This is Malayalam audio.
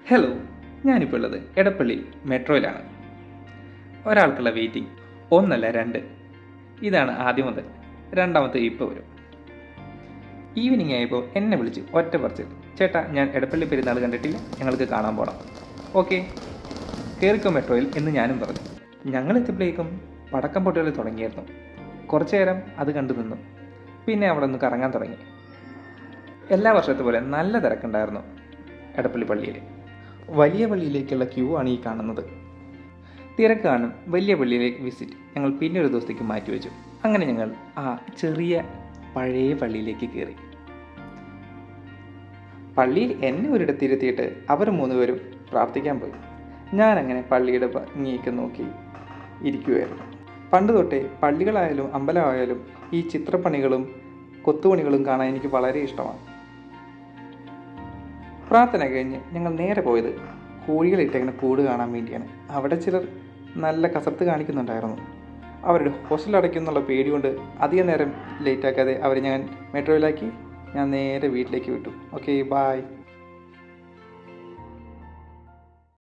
ഹലോ, ഞാനിപ്പോൾ ഉള്ളത് എടപ്പള്ളി മെട്രോയിലാണ്. ഒരാൾക്കുള്ള വെയിറ്റിംഗ് ഒന്നല്ല രണ്ട്. ഇതാണ് ആദ്യം മുതൽ. രണ്ടാമത്തെ ഇപ്പോൾ വരും. ഈവനിങ് ആയപ്പോൾ എന്നെ വിളിച്ച് ഒറ്റ പറച്ചിൽ, ചേട്ടാ ഞാൻ എടപ്പള്ളി പെരുന്നാൾ കണ്ടിട്ടില്ല, ഞങ്ങൾക്ക് കാണാൻ പോകണം. ഓക്കെ, കയറിക്കോ മെട്രോയിൽ എന്ന് ഞാനും പറഞ്ഞു. ഞങ്ങൾ എത്തിയപ്പോഴേക്കും പടക്കം പൊട്ടുകൾ തുടങ്ങിയായിരുന്നു. കുറച്ചു നേരം അത് കണ്ടു നിന്നു. പിന്നെ അവിടെ നിന്ന് കറങ്ങാൻ തുടങ്ങി. എല്ലാ വർഷത്തെ പോലെ നല്ല തിരക്കുണ്ടായിരുന്നു എടപ്പള്ളി പള്ളിയിൽ. വലിയ പള്ളിയിലേക്കുള്ള ക്യൂ ആണ് ഈ കാണുന്നത്. തിരക്ക് കാണും വലിയ പള്ളിയിലേക്ക് വിസിറ്റ് ഞങ്ങൾ പിന്നെ ഒരു ദിവസത്തേക്ക് മാറ്റിവെച്ചു. അങ്ങനെ ഞങ്ങൾ ആ ചെറിയ പഴയ പള്ളിയിലേക്ക് കയറി. പള്ളിയിൽ എന്നെ ഒരിടത്തിരുത്തിയിട്ട് അവർ മൂന്നുപേരും പ്രാർത്ഥിക്കാൻ പോയി. ഞാനങ്ങനെ പള്ളിയുടെ ഭംഗിയൊക്കെ നോക്കി ഇരിക്കുമായിരുന്നു. പണ്ട് തൊട്ടേ പള്ളികളായാലും അമ്പലമായാലും ഈ ചിത്രപ്പണികളും കൊത്തുപണികളും കാണാൻ എനിക്ക് വളരെ ഇഷ്ടമാണ്. പ്രാർത്ഥന കഴിഞ്ഞ് ഞങ്ങൾ നേരെ പോയത് കോഴികളിട്ടങ്ങനെ കൂട് കാണാൻ വേണ്ടിയാണ്. അവിടെ ചിലർ നല്ല കസർത്ത് കാണിക്കുന്നുണ്ടായിരുന്നു. അവരുടെ ഹോസ്റ്റൽ അടയ്ക്കുന്നുള്ള പേടി കൊണ്ട് അധികം നേരം ലേറ്റാക്കാതെ അവർ ഞാൻ മെട്രോയിലാക്കി. ഞാൻ നേരെ വീട്ടിലേക്ക് വിട്ടു. Okay, bye.